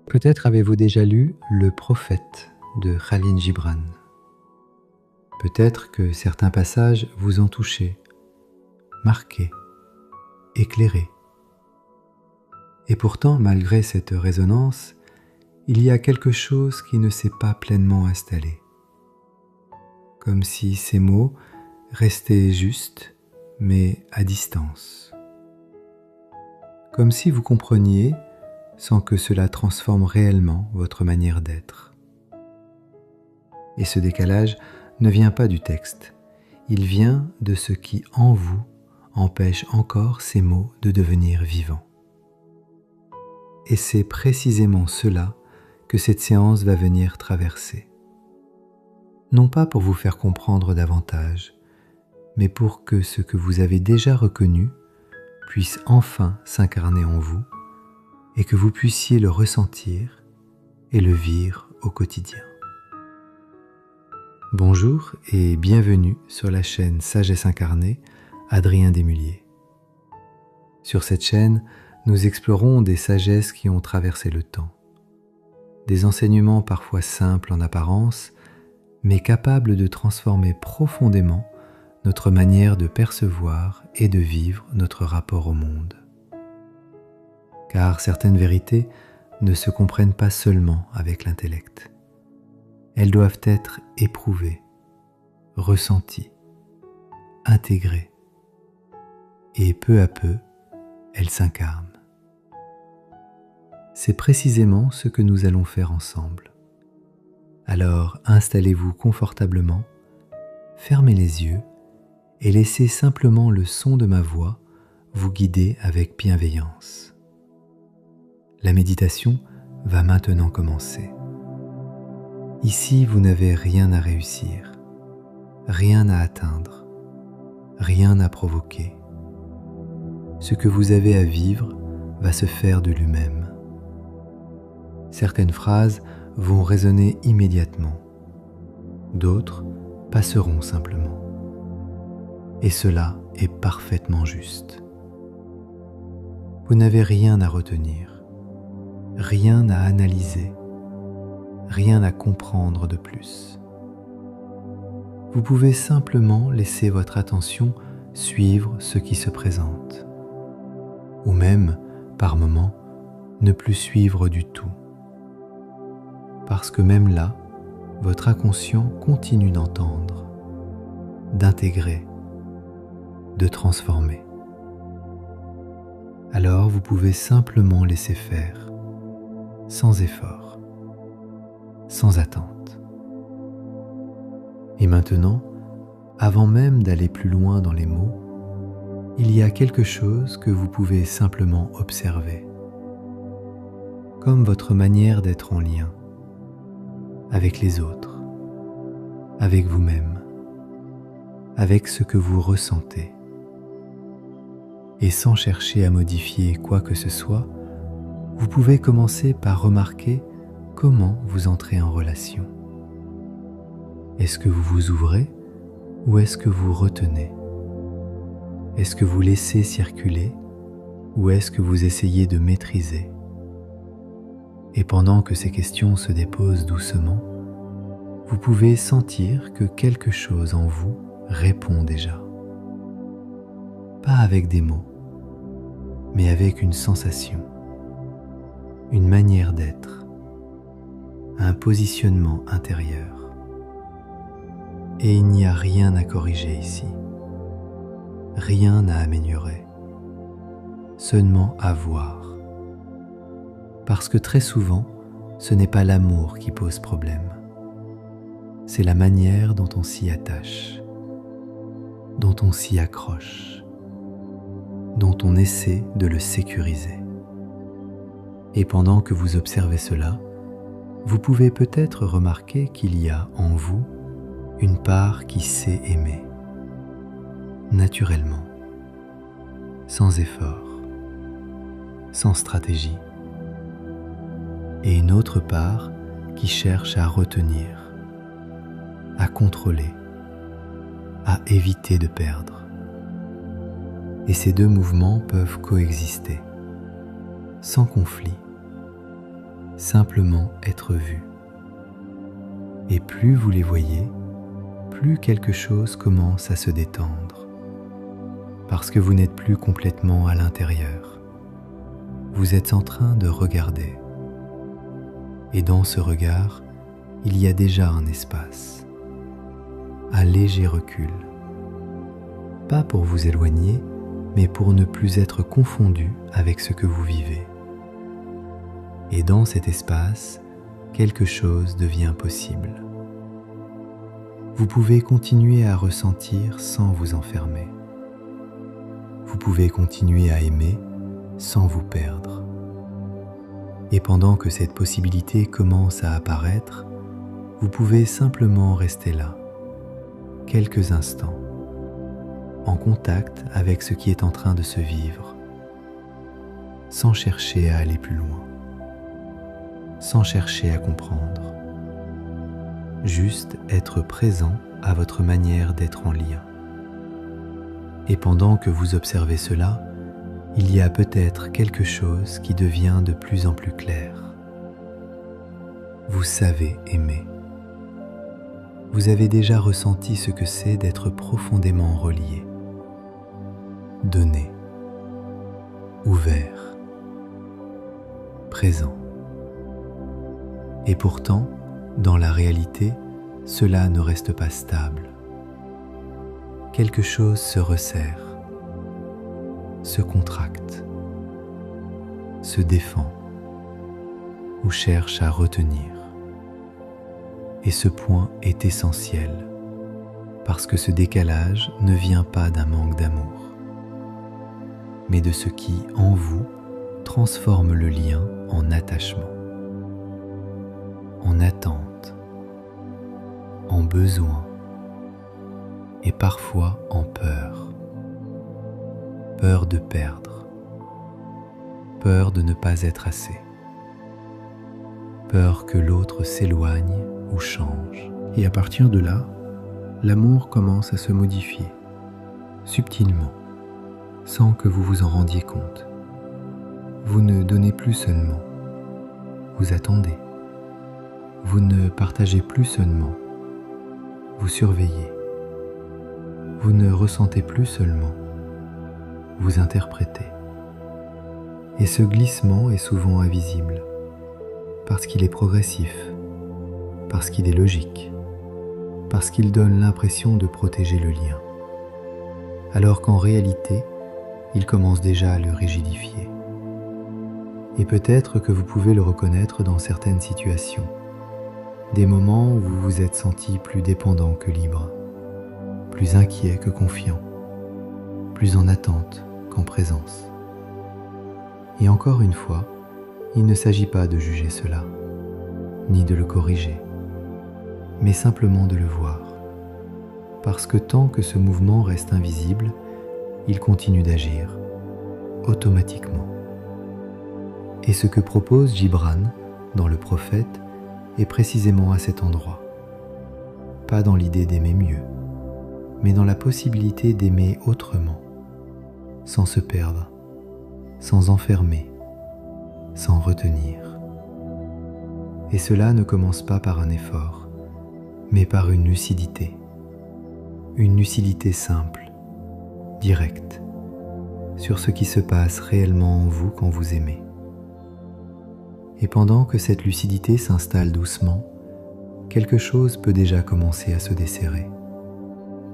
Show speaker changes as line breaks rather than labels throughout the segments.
Peut-être avez-vous déjà lu Le Prophète de Khalil Gibran. Peut-être que certains passages vous ont touché, marqué, éclairé. Et pourtant, malgré cette résonance, il y a quelque chose qui ne s'est pas pleinement installé. Comme si ces mots restaient justes, mais à distance. Comme si vous compreniez sans que cela transforme réellement votre manière d'être. Et ce décalage ne vient pas du texte, il vient de ce qui en vous empêche encore ces mots de devenir vivants. Et c'est précisément cela que cette séance va venir traverser. Non pas pour vous faire comprendre davantage, mais pour que ce que vous avez déjà reconnu puisse enfin s'incarner en vous et que vous puissiez le ressentir et le vivre au quotidien. Bonjour et bienvenue sur la chaîne Sagesse Incarnée, Adrien Desmulliers. Sur cette chaîne, nous explorons des sagesses qui ont traversé le temps, des enseignements parfois simples en apparence, mais capables de transformer profondément notre manière de percevoir et de vivre notre rapport au monde. Car certaines vérités ne se comprennent pas seulement avec l'intellect. Elles doivent être éprouvées, ressenties, intégrées, et peu à peu, elles s'incarnent. C'est précisément ce que nous allons faire ensemble. Alors installez-vous confortablement, fermez les yeux et laissez simplement le son de ma voix vous guider avec bienveillance. La méditation va maintenant commencer. Ici, vous n'avez rien à réussir, rien à atteindre, rien à provoquer. Ce que vous avez à vivre va se faire de lui-même. Certaines phrases vont résonner immédiatement, d'autres passeront simplement. Et cela est parfaitement juste. Vous n'avez rien à retenir, rien à analyser, rien à comprendre de plus. Vous pouvez simplement laisser votre attention suivre ce qui se présente, ou même, par moments, ne plus suivre du tout. Parce que même là, votre inconscient continue d'entendre, d'intégrer, de transformer. Alors vous pouvez simplement laisser faire, sans effort, sans attente. Et maintenant, avant même d'aller plus loin dans les mots, il y a quelque chose que vous pouvez simplement observer, comme votre manière d'être en lien avec les autres, avec vous-même, avec ce que vous ressentez. Et sans chercher à modifier quoi que ce soit, vous pouvez commencer par remarquer comment vous entrez en relation. Est-ce que vous vous ouvrez ou est-ce que vous retenez? Est-ce que vous laissez circuler ou est-ce que vous essayez de maîtriser? Et pendant que ces questions se déposent doucement, vous pouvez sentir que quelque chose en vous répond déjà. Pas avec des mots, mais avec une sensation, une manière d'être, un positionnement intérieur. Et il n'y a rien à corriger ici, rien à améliorer, seulement à voir. Parce que très souvent, ce n'est pas l'amour qui pose problème, c'est la manière dont on s'y attache, dont on s'y accroche, dont on essaie de le sécuriser. Et pendant que vous observez cela, vous pouvez peut-être remarquer qu'il y a en vous une part qui sait aimer, naturellement, sans effort, sans stratégie, et une autre part qui cherche à retenir, à contrôler, à éviter de perdre. Et ces deux mouvements peuvent coexister, sans conflit, simplement être vus. Et plus vous les voyez, plus quelque chose commence à se détendre, parce que vous n'êtes plus complètement à l'intérieur. Vous êtes en train de regarder. Et dans ce regard, il y a déjà un espace, un léger recul. Pas pour vous éloigner, mais pour ne plus être confondu avec ce que vous vivez. Et dans cet espace, quelque chose devient possible. Vous pouvez continuer à ressentir sans vous enfermer. Vous pouvez continuer à aimer sans vous perdre. Et pendant que cette possibilité commence à apparaître, vous pouvez simplement rester là, quelques instants, en contact avec ce qui est en train de se vivre, sans chercher à aller plus loin, sans chercher à comprendre, juste être présent à votre manière d'être en lien. Et pendant que vous observez cela, il y a peut-être quelque chose qui devient de plus en plus clair. Vous savez aimer. Vous avez déjà ressenti ce que c'est d'être profondément relié, donné, ouvert, présent. Et pourtant, dans la réalité, cela ne reste pas stable. Quelque chose se resserre, se contracte, se défend ou cherche à retenir. Et ce point est essentiel parce que ce décalage ne vient pas d'un manque d'amour, mais de ce qui, en vous, transforme le lien en attachement, en attente, en besoin et parfois en peur. Peur de perdre, peur de ne pas être assez, peur que l'autre s'éloigne ou change. Et à partir de là, l'amour commence à se modifier, subtilement, sans que vous vous en rendiez compte. Vous ne donnez plus seulement, vous attendez. Vous ne partagez plus seulement, vous surveillez. Vous ne ressentez plus seulement, vous interprétez. Et ce glissement est souvent invisible, parce qu'il est progressif, parce qu'il est logique, parce qu'il donne l'impression de protéger le lien, alors qu'en réalité, il commence déjà à le rigidifier. Et peut-être que vous pouvez le reconnaître dans certaines situations, des moments où vous vous êtes senti plus dépendant que libre, plus inquiet que confiant, plus en attente qu'en présence. Et encore une fois, il ne s'agit pas de juger cela, ni de le corriger, mais simplement de le voir, parce que tant que ce mouvement reste invisible, il continue d'agir, automatiquement. Et ce que propose Gibran dans le Prophète est précisément à cet endroit, pas dans l'idée d'aimer mieux, mais dans la possibilité d'aimer autrement, sans se perdre, sans enfermer, sans retenir. Et cela ne commence pas par un effort, mais par une lucidité simple, directe, sur ce qui se passe réellement en vous quand vous aimez. Et pendant que cette lucidité s'installe doucement, quelque chose peut déjà commencer à se desserrer,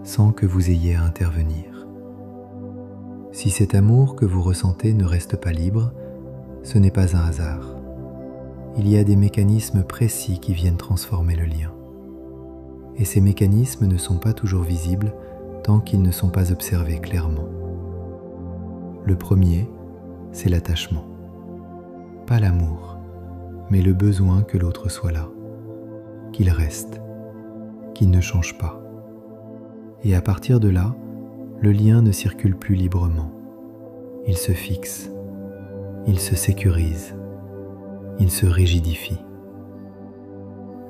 sans que vous ayez à intervenir. Si cet amour que vous ressentez ne reste pas libre, ce n'est pas un hasard. Il y a des mécanismes précis qui viennent transformer le lien. Et ces mécanismes ne sont pas toujours visibles tant qu'ils ne sont pas observés clairement. Le premier, c'est l'attachement. Pas l'amour, mais le besoin que l'autre soit là, qu'il reste, qu'il ne change pas. Et à partir de là, le lien ne circule plus librement. Il se fixe, il se sécurise, il se rigidifie.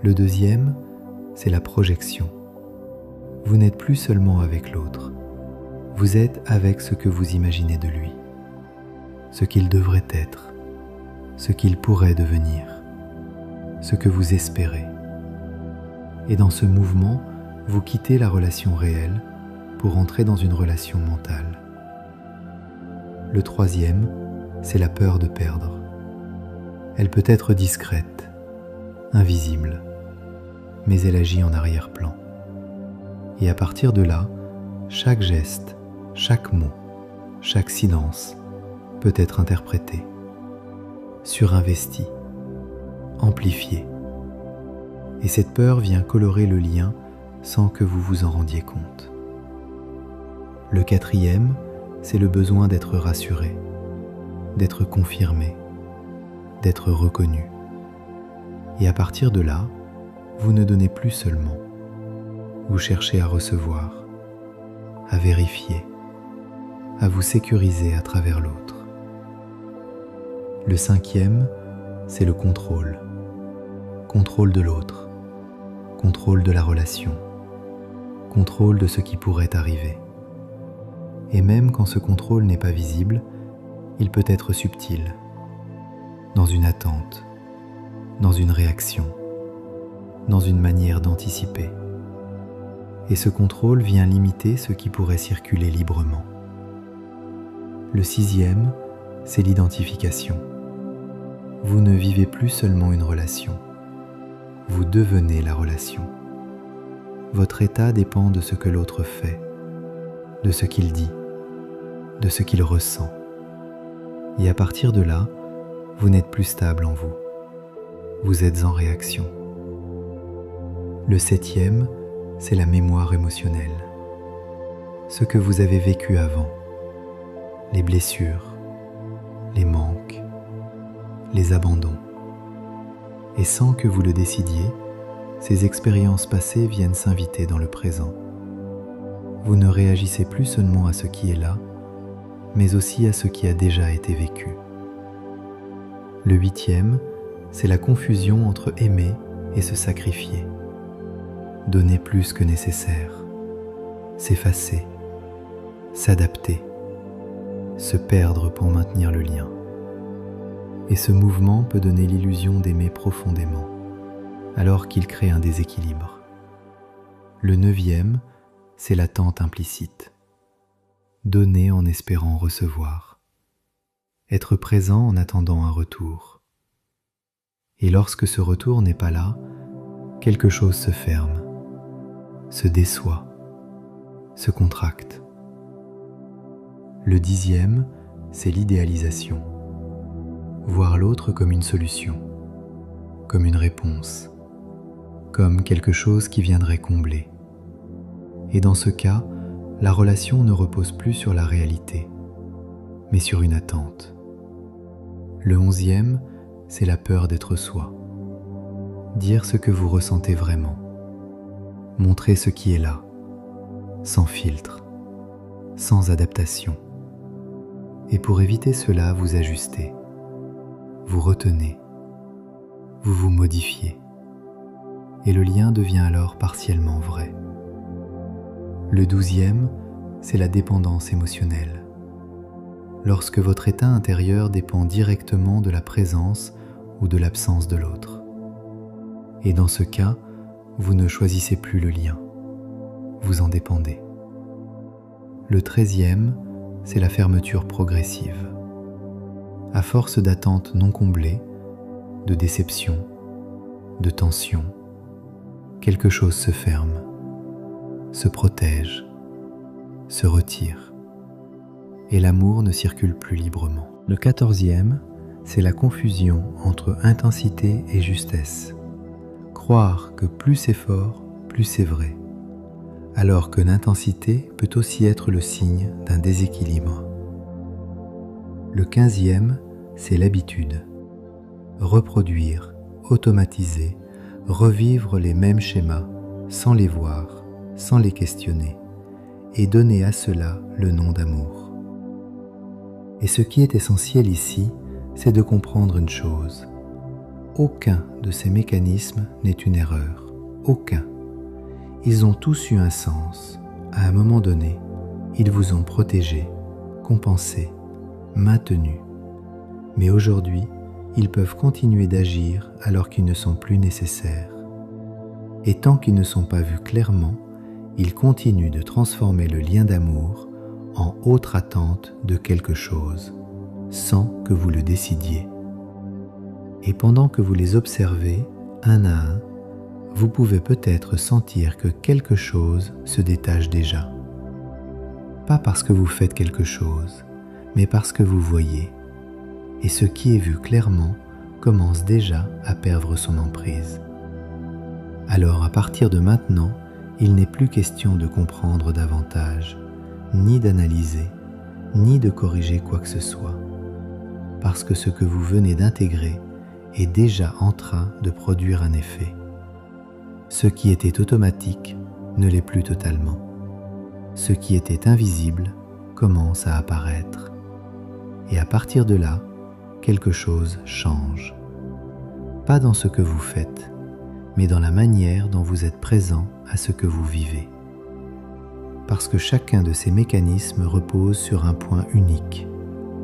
Le deuxième, c'est la projection. Vous n'êtes plus seulement avec l'autre, vous êtes avec ce que vous imaginez de lui, ce qu'il devrait être, ce qu'il pourrait devenir. ce que vous espérez. Et dans ce mouvement, vous quittez la relation réelle pour entrer dans une relation mentale. Le troisième, c'est la peur de perdre. Elle peut être discrète, invisible, mais elle agit en arrière-plan. Et à partir de là, chaque geste, chaque mot, chaque silence peut être interprété, surinvesti, amplifié. Et cette peur vient colorer le lien sans que vous vous en rendiez compte. Le quatrième, c'est le besoin d'être rassuré, d'être confirmé, d'être reconnu. Et à partir de là, vous ne donnez plus seulement, vous cherchez à recevoir, à vérifier, à vous sécuriser à travers l'autre. Le cinquième, c'est le contrôle. Contrôle de l'autre, contrôle de la relation, contrôle de ce qui pourrait arriver. Et même quand ce contrôle n'est pas visible, il peut être subtil, dans une attente, dans une réaction, dans une manière d'anticiper. Et ce contrôle vient limiter ce qui pourrait circuler librement. Le sixième, c'est l'identification. Vous ne vivez plus seulement une relation, vous devenez la relation. Votre état dépend de ce que l'autre fait, de ce qu'il dit, de ce qu'il ressent. Et à partir de là, vous n'êtes plus stable en vous. Vous êtes en réaction. Le septième, c'est la mémoire émotionnelle. Ce que vous avez vécu avant, les blessures, les manques, les abandons. Et sans que vous le décidiez, ces expériences passées viennent s'inviter dans le présent. Vous ne réagissez plus seulement à ce qui est là, mais aussi à ce qui a déjà été vécu. Le huitième, c'est la confusion entre aimer et se sacrifier. Donner plus que nécessaire, s'effacer, s'adapter, se perdre pour maintenir le lien. Et ce mouvement peut donner l'illusion d'aimer profondément, alors qu'il crée un déséquilibre. Le neuvième, c'est l'attente implicite. Donner en espérant recevoir. Être présent en attendant un retour. Et lorsque ce retour n'est pas là, quelque chose se ferme, se déçoit, se contracte. Le dixième, c'est l'idéalisation. Voir l'autre comme une solution, comme une réponse, comme quelque chose qui viendrait combler. Et dans ce cas, la relation ne repose plus sur la réalité, mais sur une attente. Le onzième, c'est la peur d'être soi. Dire ce que vous ressentez vraiment. Montrer ce qui est là, sans filtre, sans adaptation. Et pour éviter cela, vous ajustez, vous retenez, vous vous modifiez. Et le lien devient alors partiellement vrai. Le douzième, c'est la dépendance émotionnelle. Lorsque votre état intérieur dépend directement de la présence ou de l'absence de l'autre. Et dans ce cas, vous ne choisissez plus le lien, vous en dépendez. Le treizième, c'est la fermeture progressive. À force d'attentes non comblées, de déception, de tension, quelque chose se ferme, se protège, se retire, et l'amour ne circule plus librement. Le quatorzième, c'est la confusion entre intensité et justesse. Croire que plus c'est fort, plus c'est vrai, alors que l'intensité peut aussi être le signe d'un déséquilibre. Le quinzième, c'est l'habitude. Reproduire, automatiser, revivre les mêmes schémas, sans les voir, sans les questionner, et donner à cela le nom d'amour. Et ce qui est essentiel ici, c'est de comprendre une chose. Aucun de ces mécanismes n'est une erreur. Aucun. Ils ont tous eu un sens. À un moment donné, ils vous ont protégé, compensé, maintenu. Mais aujourd'hui, ils peuvent continuer d'agir alors qu'ils ne sont plus nécessaires. Et tant qu'ils ne sont pas vus clairement, ils continuent de transformer le lien d'amour en autre attente de quelque chose, sans que vous le décidiez. Et pendant que vous les observez, un à un, vous pouvez peut-être sentir que quelque chose se détache déjà. Pas parce que vous faites quelque chose, mais parce que vous voyez. Et ce qui est vu clairement commence déjà à perdre son emprise. Alors à partir de maintenant, il n'est plus question de comprendre davantage, ni d'analyser, ni de corriger quoi que ce soit, parce que ce que vous venez d'intégrer est déjà en train de produire un effet. Ce qui était automatique ne l'est plus totalement. Ce qui était invisible commence à apparaître. Et à partir de là, quelque chose change. Pas dans ce que vous faites, mais dans la manière dont vous êtes présent à ce que vous vivez. Parce que chacun de ces mécanismes repose sur un point unique,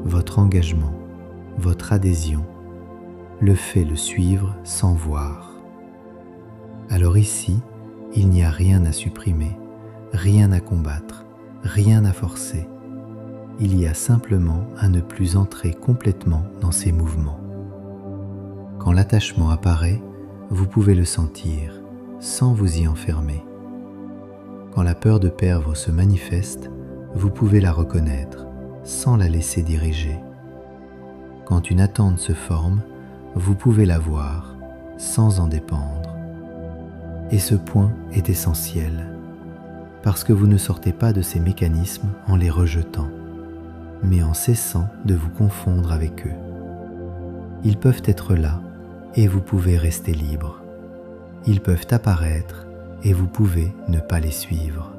votre engagement, votre adhésion, le fait de suivre sans voir. Alors ici, il n'y a rien à supprimer, rien à combattre, rien à forcer. Il y a simplement à ne plus entrer complètement dans ces mouvements. Quand l'attachement apparaît, vous pouvez le sentir, sans vous y enfermer. Quand la peur de perdre se manifeste, vous pouvez la reconnaître, sans la laisser diriger. Quand une attente se forme, vous pouvez la voir, sans en dépendre. Et ce point est essentiel, parce que vous ne sortez pas de ces mécanismes en les rejetant, mais en cessant de vous confondre avec eux. Ils peuvent être là, et vous pouvez rester libre. Ils peuvent apparaître, et vous pouvez ne pas les suivre.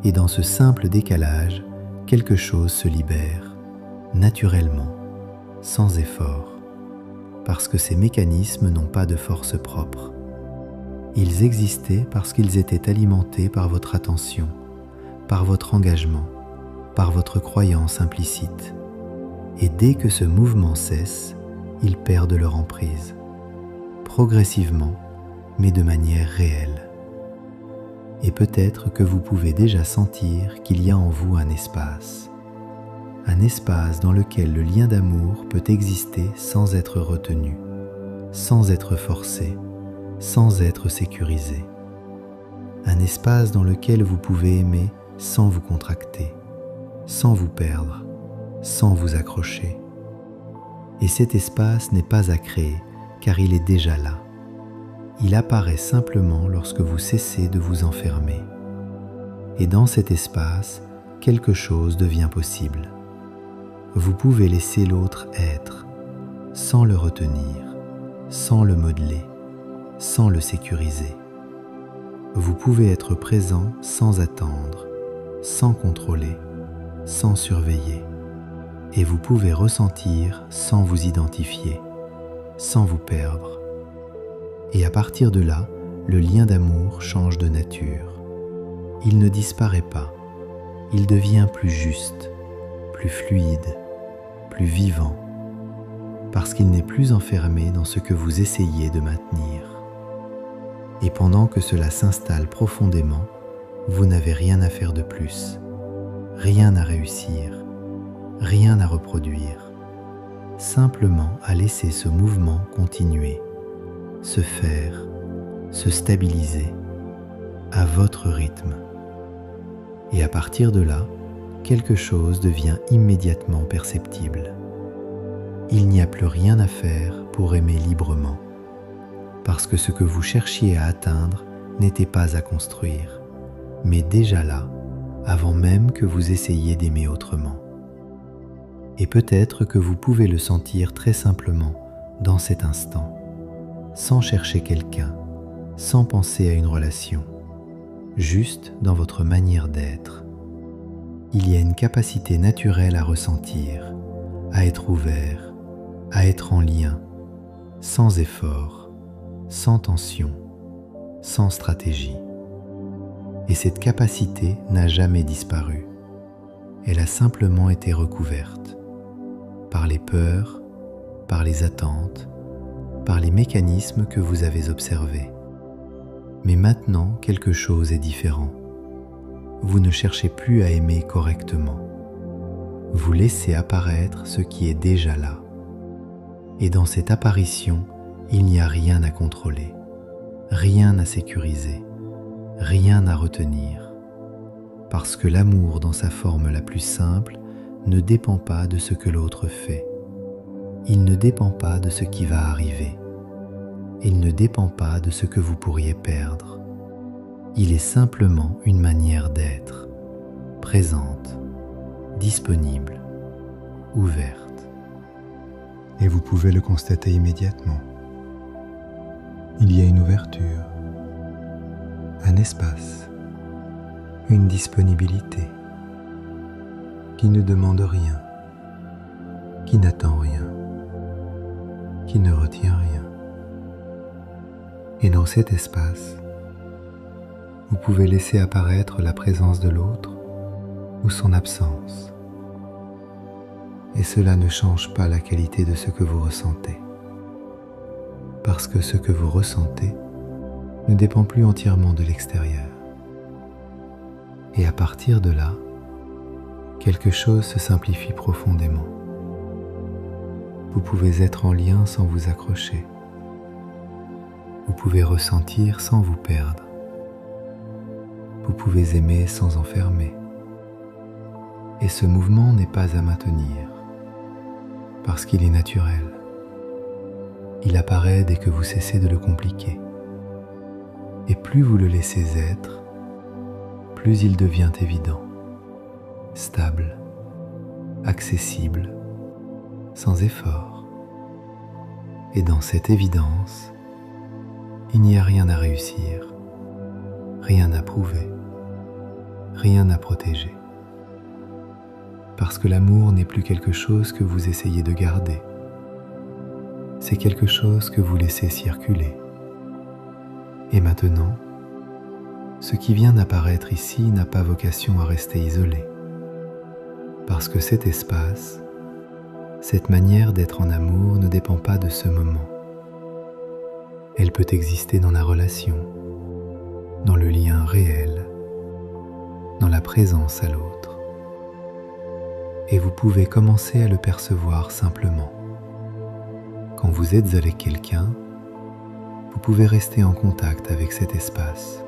Et dans ce simple décalage, quelque chose se libère, naturellement, sans effort, parce que ces mécanismes n'ont pas de force propre. Ils existaient parce qu'ils étaient alimentés par votre attention, par votre engagement, par votre croyance implicite. Et dès que ce mouvement cesse, ils perdent leur emprise, progressivement, mais de manière réelle. Et peut-être que vous pouvez déjà sentir qu'il y a en vous un espace dans lequel le lien d'amour peut exister sans être retenu, sans être forcé, sans être sécurisé. Un espace dans lequel vous pouvez aimer sans vous contracter, sans vous perdre, sans vous accrocher. Et cet espace n'est pas à créer, car il est déjà là. Il apparaît simplement lorsque vous cessez de vous enfermer. Et dans cet espace, quelque chose devient possible. Vous pouvez laisser l'autre être, sans le retenir, sans le modeler, sans le sécuriser. Vous pouvez être présent sans attendre, sans contrôler, sans surveiller. Et vous pouvez ressentir sans vous identifier, sans vous perdre. Et à partir de là, le lien d'amour change de nature. Il ne disparaît pas, il devient plus juste, plus fluide, plus vivant, parce qu'il n'est plus enfermé dans ce que vous essayez de maintenir. Et pendant que cela s'installe profondément, vous n'avez rien à faire de plus, rien à réussir, rien à reproduire, simplement à laisser ce mouvement continuer, se faire, se stabiliser, à votre rythme. Et à partir de là, quelque chose devient immédiatement perceptible. Il n'y a plus rien à faire pour aimer librement, parce que ce que vous cherchiez à atteindre n'était pas à construire, mais déjà là, avant même que vous essayiez d'aimer autrement. Et peut-être que vous pouvez le sentir très simplement dans cet instant, sans chercher quelqu'un, sans penser à une relation, juste dans votre manière d'être. Il y a une capacité naturelle à ressentir, à être ouvert, à être en lien, sans effort, sans tension, sans stratégie. Et cette capacité n'a jamais disparu. Elle a simplement été recouverte par les peurs, par les attentes, par les mécanismes que vous avez observés. Mais maintenant, quelque chose est différent. Vous ne cherchez plus à aimer correctement. Vous laissez apparaître ce qui est déjà là. Et dans cette apparition, il n'y a rien à contrôler, rien à sécuriser, rien à retenir. Parce que l'amour dans sa forme la plus simple ne dépend pas de ce que l'autre fait. Il ne dépend pas de ce qui va arriver. Il ne dépend pas de ce que vous pourriez perdre. Il est simplement une manière d'être, présente, disponible, ouverte. Et vous pouvez le constater immédiatement. Il y a une ouverture, un espace, une disponibilité qui ne demande rien, qui n'attend rien, qui ne retient rien. Et dans cet espace, vous pouvez laisser apparaître la présence de l'autre ou son absence. Et cela ne change pas la qualité de ce que vous ressentez. Parce que ce que vous ressentez ne dépend plus entièrement de l'extérieur. Et à partir de là, quelque chose se simplifie profondément. Vous pouvez être en lien sans vous accrocher. Vous pouvez ressentir sans vous perdre. Vous pouvez aimer sans enfermer. Et ce mouvement n'est pas à maintenir, parce qu'il est naturel. Il apparaît dès que vous cessez de le compliquer. Et plus vous le laissez être, plus il devient évident, stable, accessible, sans effort. Et dans cette évidence, il n'y a rien à réussir, rien à prouver, rien à protéger. Parce que l'amour n'est plus quelque chose que vous essayez de garder. C'est quelque chose que vous laissez circuler. Et maintenant, ce qui vient d'apparaître ici n'a pas vocation à rester isolé. Parce que cet espace, cette manière d'être en amour ne dépend pas de ce moment. Elle peut exister dans la relation, dans le lien réel, dans la présence à l'autre. Et vous pouvez commencer à le percevoir simplement. Quand vous êtes avec quelqu'un, vous pouvez rester en contact avec cet espace,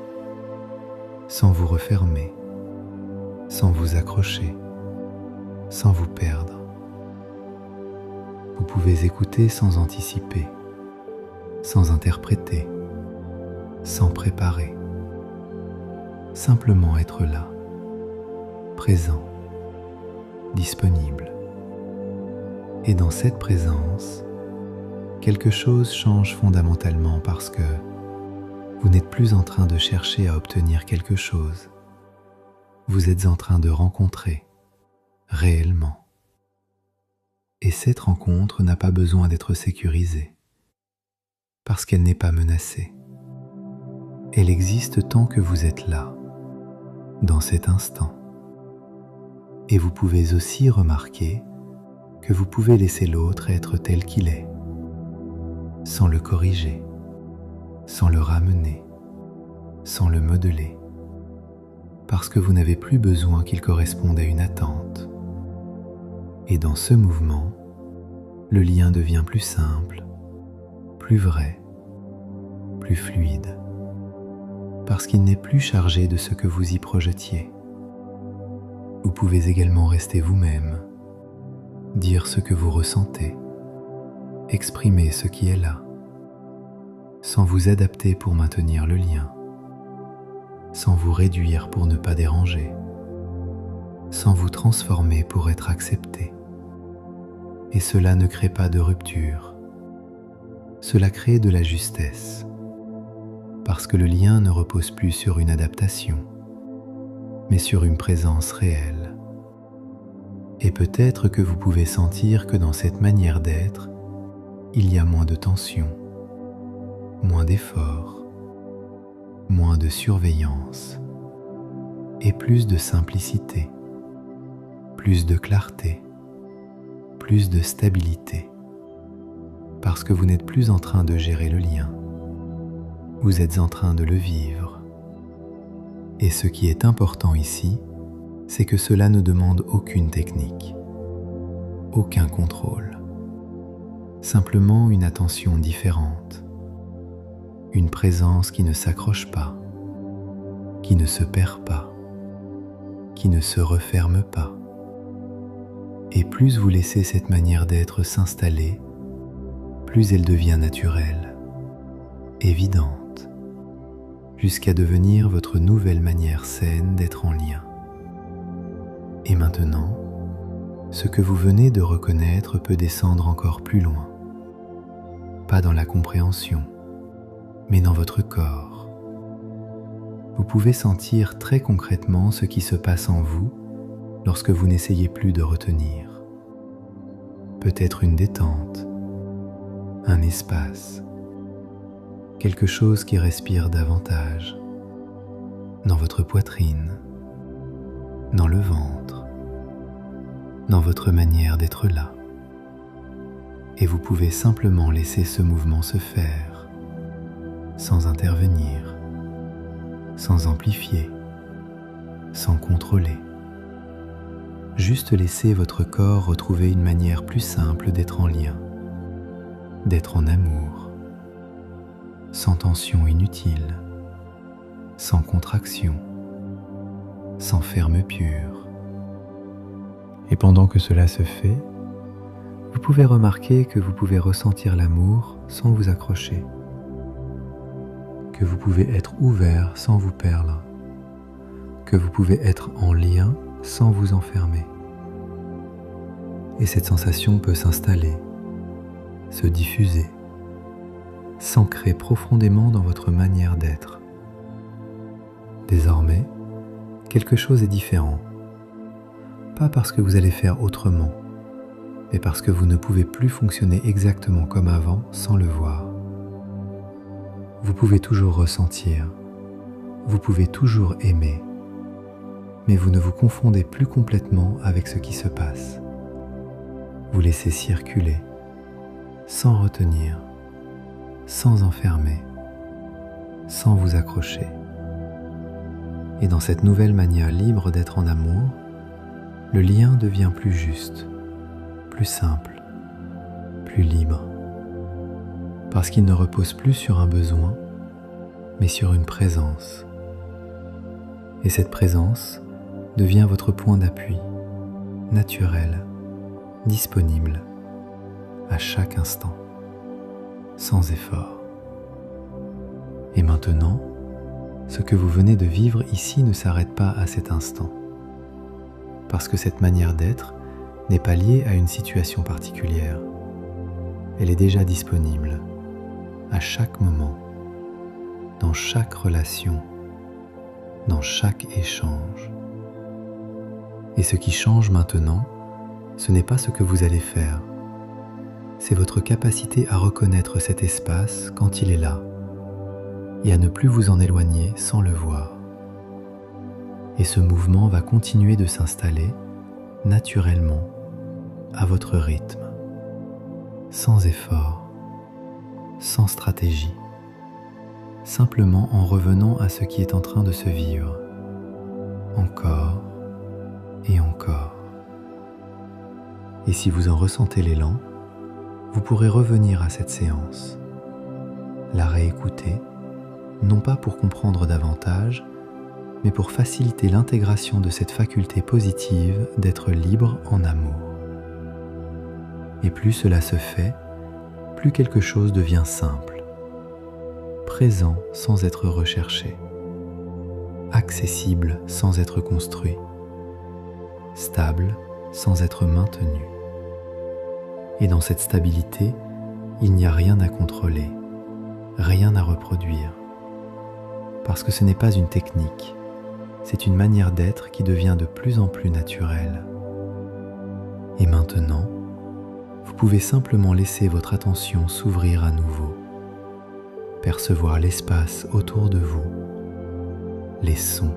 sans vous refermer, sans vous accrocher, sans vous perdre. Vous pouvez écouter sans anticiper, sans interpréter, sans préparer. Simplement être là, présent, disponible. Et dans cette présence, quelque chose change fondamentalement parce que vous n'êtes plus en train de chercher à obtenir quelque chose. Vous êtes en train de rencontrer réellement. Et cette rencontre n'a pas besoin d'être sécurisée parce qu'elle n'est pas menacée. Elle existe tant que vous êtes là, dans cet instant. Et vous pouvez aussi remarquer que vous pouvez laisser l'autre être tel qu'il est, sans le corriger, sans le ramener, sans le modeler, parce que vous n'avez plus besoin qu'il corresponde à une attente. Et dans ce mouvement, le lien devient plus simple, plus vrai, plus fluide, parce qu'il n'est plus chargé de ce que vous y projetiez. Vous pouvez également rester vous-même, dire ce que vous ressentez, exprimer ce qui est là, sans vous adapter pour maintenir le lien, sans vous réduire pour ne pas déranger, sans vous transformer pour être accepté. Et cela ne crée pas de rupture, cela crée de la justesse, parce que le lien ne repose plus sur une adaptation, mais sur une présence réelle. Et peut-être que vous pouvez sentir que dans cette manière d'être, il y a moins de tension, moins d'effort, moins de surveillance et plus de simplicité, plus de clarté, plus de stabilité. parce que vous n'êtes plus en train de gérer le lien. Vous êtes en train de le vivre. Et ce qui est important ici, c'est que cela ne demande aucune technique, aucun contrôle, simplement une attention différente, une présence qui ne s'accroche pas, qui ne se perd pas, qui ne se referme pas. Et plus vous laissez cette manière d'être s'installer, plus elle devient naturelle, évidente, jusqu'à devenir votre nouvelle manière saine d'être en lien. Et maintenant, ce que vous venez de reconnaître peut descendre encore plus loin, pas dans la compréhension, mais dans votre corps. Vous pouvez sentir très concrètement ce qui se passe en vous lorsque vous n'essayez plus de retenir. Peut-être une détente, un espace, quelque chose qui respire davantage, dans votre poitrine, dans le ventre, dans votre manière d'être là. Et vous pouvez simplement laisser ce mouvement se faire, sans intervenir, sans amplifier, sans contrôler. Juste laisser votre corps retrouver une manière plus simple d'être en lien, d'être en amour, sans tension inutile, sans contraction, sans fermeture. Et pendant que cela se fait, vous pouvez remarquer que vous pouvez ressentir l'amour sans vous accrocher, que vous pouvez être ouvert sans vous perdre, que vous pouvez être en lien sans vous enfermer. Et cette sensation peut s'installer, se diffuser, s'ancrer profondément dans votre manière d'être. Désormais, quelque chose est différent, pas parce que vous allez faire autrement, mais parce que vous ne pouvez plus fonctionner exactement comme avant sans le voir. Vous pouvez toujours ressentir, vous pouvez toujours aimer, mais vous ne vous confondez plus complètement avec ce qui se passe. Vous laissez circuler, sans retenir, sans enfermer, sans vous accrocher. Et dans cette nouvelle manière libre d'être en amour, le lien devient plus juste, plus simple, plus libre, parce qu'il ne repose plus sur un besoin, mais sur une présence. Et cette présence devient votre point d'appui, naturel, disponible, à chaque instant, sans effort. Et maintenant, ce que vous venez de vivre ici ne s'arrête pas à cet instant, parce que cette manière d'être n'est pas liée à une situation particulière. Elle est déjà disponible, à chaque moment, dans chaque relation, dans chaque échange. Et ce qui change maintenant, ce n'est pas ce que vous allez faire, c'est votre capacité à reconnaître cet espace quand il est là, et à ne plus vous en éloigner sans le voir. Et ce mouvement va continuer de s'installer naturellement, à votre rythme, sans effort, sans stratégie, simplement en revenant à ce qui est en train de se vivre, encore et encore. Et si vous en ressentez l'élan, vous pourrez revenir à cette séance, la réécouter, non pas pour comprendre davantage, mais pour faciliter l'intégration de cette faculté positive d'être libre en amour. Et plus cela se fait, plus quelque chose devient simple, présent sans être recherché, accessible sans être construit, stable sans être maintenu. Et dans cette stabilité, il n'y a rien à contrôler, rien à reproduire, parce que ce n'est pas une technique, c'est une manière d'être qui devient de plus en plus naturelle. Et maintenant, vous pouvez simplement laisser votre attention s'ouvrir à nouveau, percevoir l'espace autour de vous, les sons,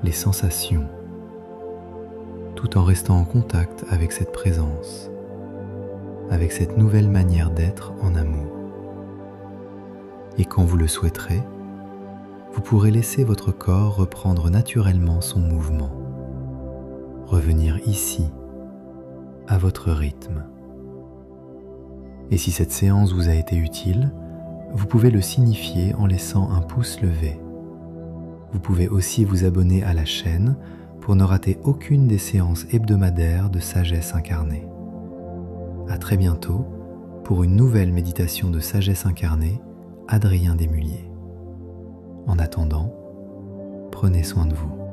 les sensations, tout en restant en contact avec cette présence, avec cette nouvelle manière d'être en amour. Et quand vous le souhaiterez, vous pourrez laisser votre corps reprendre naturellement son mouvement, revenir ici, à votre rythme. Et si cette séance vous a été utile, vous pouvez le signifier en laissant un pouce levé. Vous pouvez aussi vous abonner à la chaîne pour ne rater aucune des séances hebdomadaires de Sagesse Incarnée. À très bientôt pour une nouvelle méditation de Sagesse Incarnée, Adrien Desmulliers. En attendant, prenez soin de vous.